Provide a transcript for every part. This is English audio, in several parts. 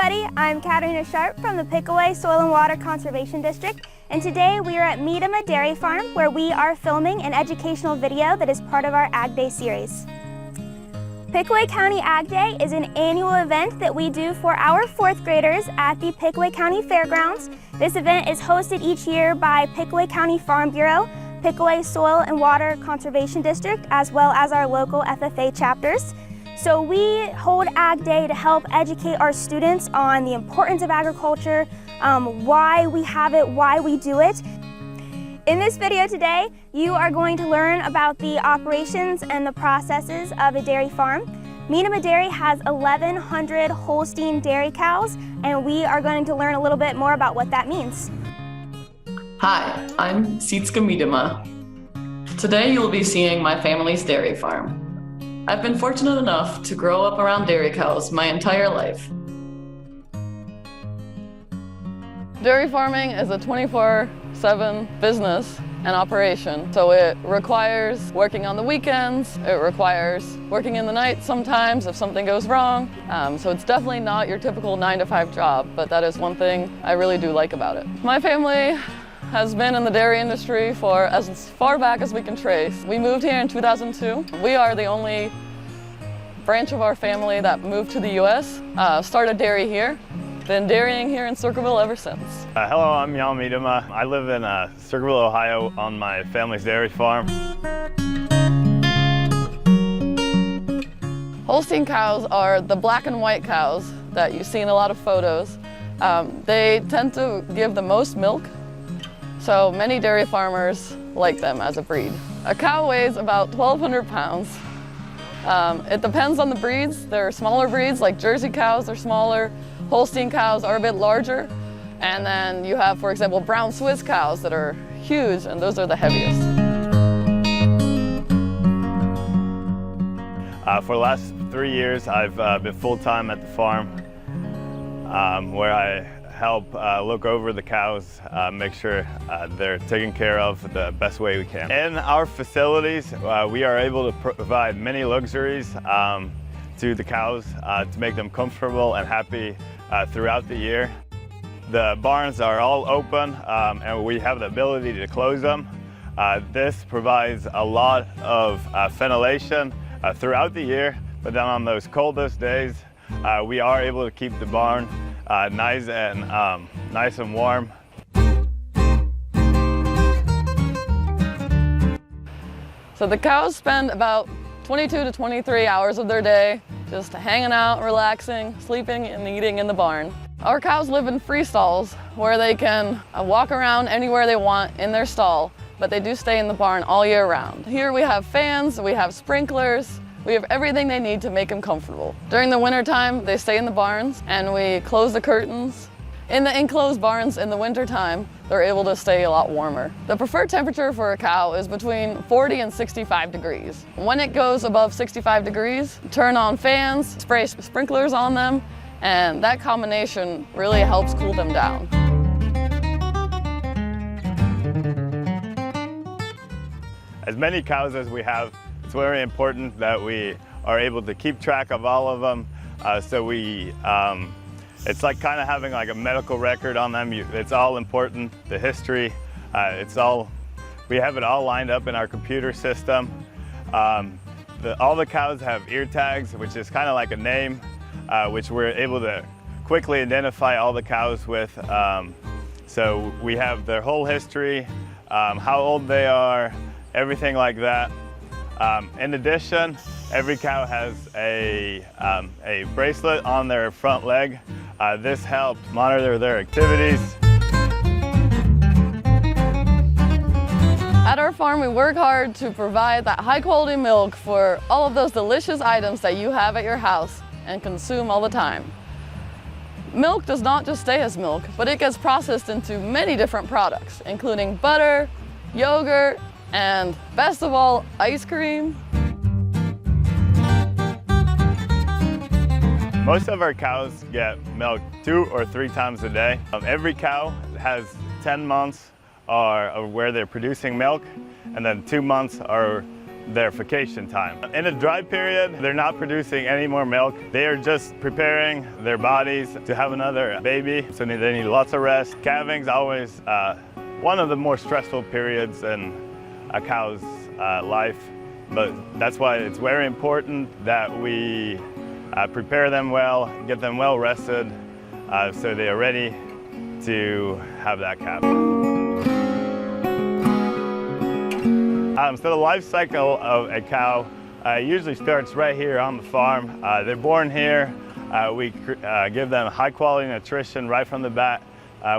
everybody, I'm Katarina Sharp from the Pickaway Soil and Water Conservation District, and today we are at Miedema Dairy Farm where we are filming an educational video that is part of our Ag Day series. Pickaway County Ag Day is an annual event that we do for our 4th graders at the Pickaway County Fairgrounds. This event is hosted each year by Pickaway County Farm Bureau, Pickaway Soil and Water Conservation District, as well as our local FFA chapters. So we hold Ag Day to help educate our students on the importance of agriculture, why we have it, why we do it. In this video today, you are going to learn about the operations and the processes of a dairy farm. Miedema Dairy has 1,100 Holstein dairy cows, and we are going to learn a little bit more about what that means. Hi, I'm LIFECYCLE Miedema. Today you'll be seeing my family's dairy farm. I've been fortunate enough to grow up around dairy cows my entire life. Dairy farming is a 24/7 business and operation, so it requires working on the weekends, it requires working in the night sometimes if something goes wrong, so it's definitely not your typical 9-to-5 job, but that is one thing I really do like about it. My family has been in the dairy industry for as far back as we can trace. We moved here in 2002. We are the only branch of our family that moved to the U.S., started dairy here. Been dairying here in Circleville ever since. Hello, I'm Miedema. I live in Circleville, Ohio on my family's dairy farm. Holstein cows are the black and white cows that you see in a lot of photos. They tend to give the most milk, so many dairy farmers like them as a breed. A cow weighs about 1,200 pounds. It depends on the breeds. There are smaller breeds like Jersey cows are smaller. Holstein cows are a bit larger. And then you have, for example, brown Swiss cows that are huge, and those are the heaviest. For the last 3 years, I've been full-time at the farm where I help look over the cows, make sure they're taken care of the best way we can. In our facilities, we are able to provide many luxuries to the cows to make them comfortable and happy throughout the year. The barns are all open and we have the ability to close them. This provides a lot of ventilation throughout the year, but then on those coldest days, we are able to keep the barn nice and warm. So the cows spend about 22 to 23 hours of their day just hanging out, relaxing, sleeping, and eating in the barn. Our cows live in free stalls where they can walk around anywhere they want in their stall, but they do stay in the barn all year round. Here we have fans, we have sprinklers, we have everything they need to make them comfortable. During the winter time, they stay in the barns and we close the curtains. In the enclosed barns in the winter time, they're able to stay a lot warmer. The preferred temperature for a cow is between 40 and 65 degrees. When it goes above 65 degrees, turn on fans, spray sprinklers on them, and that combination really helps cool them down. As many cows as we have, it's very important that we are able to keep track of all of them. It's like kind of having like a medical record on them. It's all important, the history, we have it all lined up in our computer system. All the cows have ear tags, which is kind of like a name, which we're able to quickly identify all the cows with. So we have their whole history, how old they are, everything like that. In addition, every cow has a bracelet on their front leg. This helps monitor their activities. At our farm, we work hard to provide that high-quality milk for all of those delicious items that you have at your house and consume all the time. Milk does not just stay as milk, but it gets processed into many different products, including butter, yogurt, and best of all, ice cream. Most of our cows get milk 2 or 3 times a day. Every cow has 10 months where they're producing milk, and then 2 months are their vacation time. In a dry period, they're not producing any more milk. They are just preparing their bodies to have another baby, so they need lots of rest. Calving's always one of the more stressful periods in a cow's life, but that's why it's very important that we prepare them well, get them well rested, so they are ready to have that calf. So the life cycle of a cow usually starts right here on the farm. They're born here. We give them high quality nutrition right from the bat.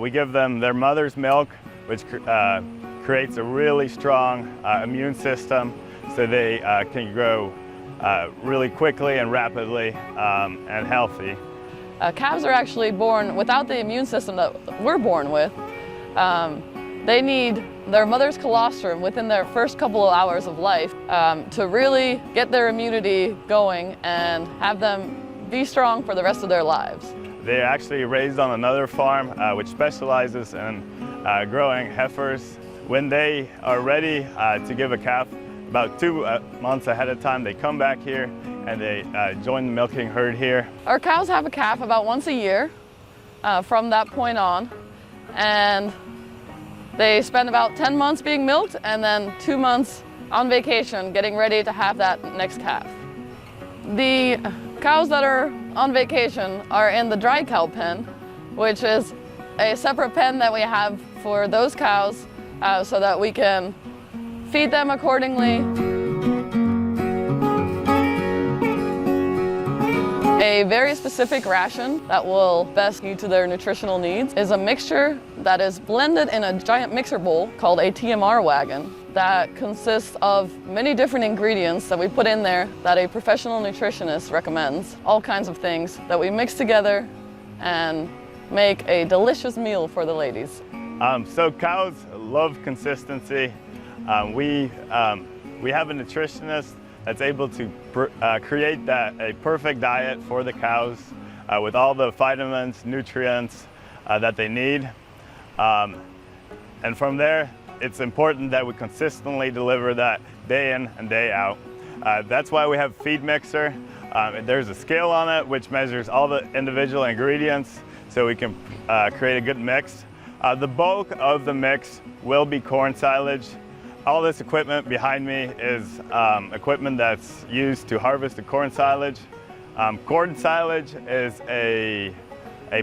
We give them their mother's milk, which creates a really strong immune system, so they can grow really quickly and rapidly and healthy. Calves are actually born without the immune system that we're born with. They need their mother's colostrum within their first couple of hours of life to really get their immunity going and have them be strong for the rest of their lives. They're actually raised on another farm which specializes in growing heifers. When they are ready to give a calf, about 2 months ahead of time, they come back here and they join the milking herd here. Our cows have a calf about once a year from that point on, and they spend about 10 months being milked and then 2 months on vacation getting ready to have that next calf. The cows that are on vacation are in the dry cow pen, which is a separate pen that we have for those cows so that we can feed them accordingly. A very specific ration that will best suit to their nutritional needs is a mixture that is blended in a giant mixer bowl called a TMR wagon that consists of many different ingredients that we put in there that a professional nutritionist recommends. All kinds of things that we mix together and make a delicious meal for the ladies. So cows love consistency. We have a nutritionist that's able to create a perfect diet for the cows with all the vitamins, nutrients that they need. And from there, it's important that we consistently deliver that day in and day out. That's why we have feed mixer. There's a scale on it which measures all the individual ingredients so we can create a good mix. The bulk of the mix will be corn silage. All this equipment behind me is equipment that's used to harvest the corn silage. Corn silage is a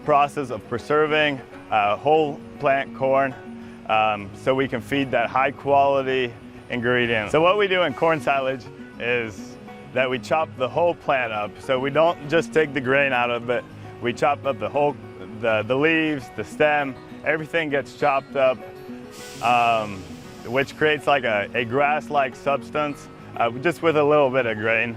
process of preserving whole plant corn so we can feed that high quality ingredient. So what we do in corn silage is that we chop the whole plant up. So we don't just take the grain out of it, we chop up the leaves, the stem, everything gets chopped up. Which creates like a grass-like substance, just with a little bit of grain.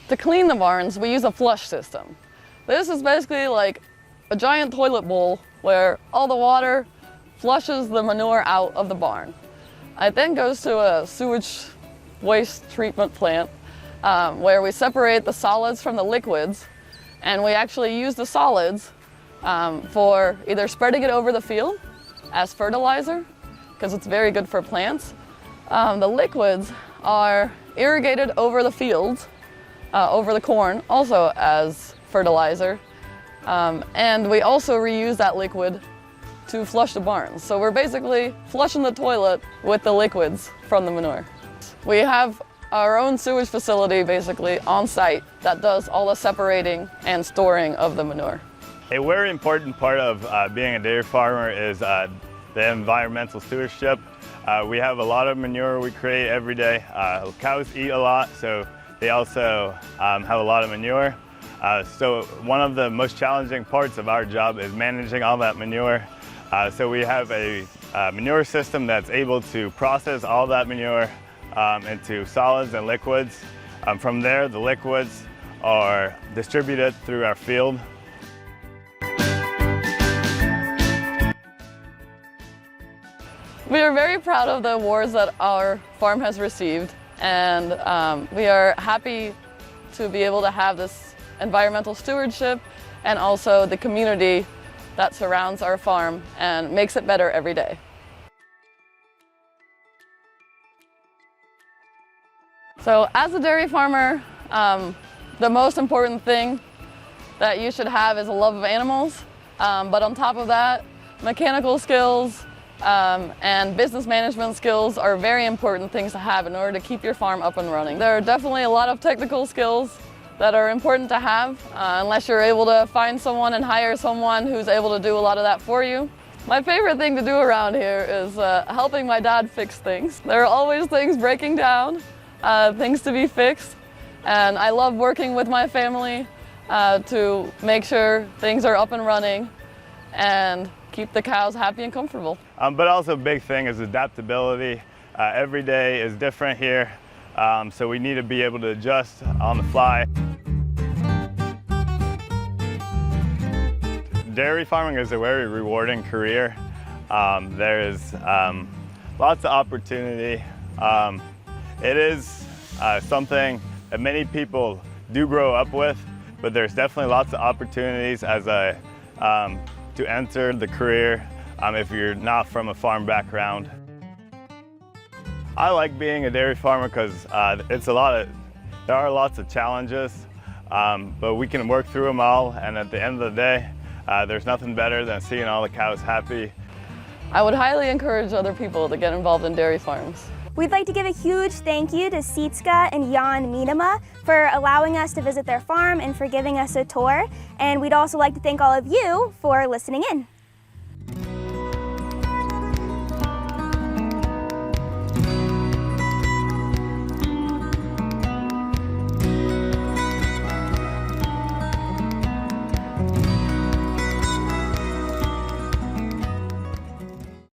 To clean the barns, we use a flush system. This is basically like a giant toilet bowl where all the water flushes the manure out of the barn. It then goes to a sewage waste treatment plant where we separate the solids from the liquids, and we actually use the solids for either spreading it over the field as fertilizer, because it's very good for plants. The liquids are irrigated over the fields, over the corn, also as fertilizer. And we also reuse that liquid to flush the barns. So we're basically flushing the toilet with the liquids from the manure. We have our own sewage facility basically on site that does all the separating and storing of the manure. A very important part of being a dairy farmer is the environmental stewardship. We have a lot of manure we create every day. Cows eat a lot, so they also have a lot of manure. So one of the most challenging parts of our job is managing all that manure. So we have a manure system that's able to process all that manure into solids and liquids. From there, the liquids are distributed through our field. We are very proud of the awards that our farm has received, and we are happy to be able to have this environmental stewardship and also the community that surrounds our farm and makes it better every day. So as a dairy farmer, the most important thing that you should have is a love of animals. But on top of that, mechanical skills and business management skills are very important things to have in order to keep your farm up and running. There are definitely a lot of technical skills that are important to have unless you're able to find someone and hire someone who's able to do a lot of that for you. My favorite thing to do around here is helping my dad fix things. There are always things breaking down, things to be fixed, and I love working with my family to make sure things are up and running and keep the cows happy and comfortable. But also a big thing is adaptability. Every day is different here, so we need to be able to adjust on the fly. Dairy farming is a very rewarding career. There is lots of opportunity. It is something that many people do grow up with, but there's definitely lots of opportunities to enter the career if you're not from a farm background. I like being a dairy farmer because there are lots of challenges, but we can work through them all, and at the end of the day, there's nothing better than seeing all the cows happy. I would highly encourage other people to get involved in dairy farms. We'd like to give a huge thank you to Sietske and Jan Miedema for allowing us to visit their farm and for giving us a tour. And we'd also like to thank all of you for listening in.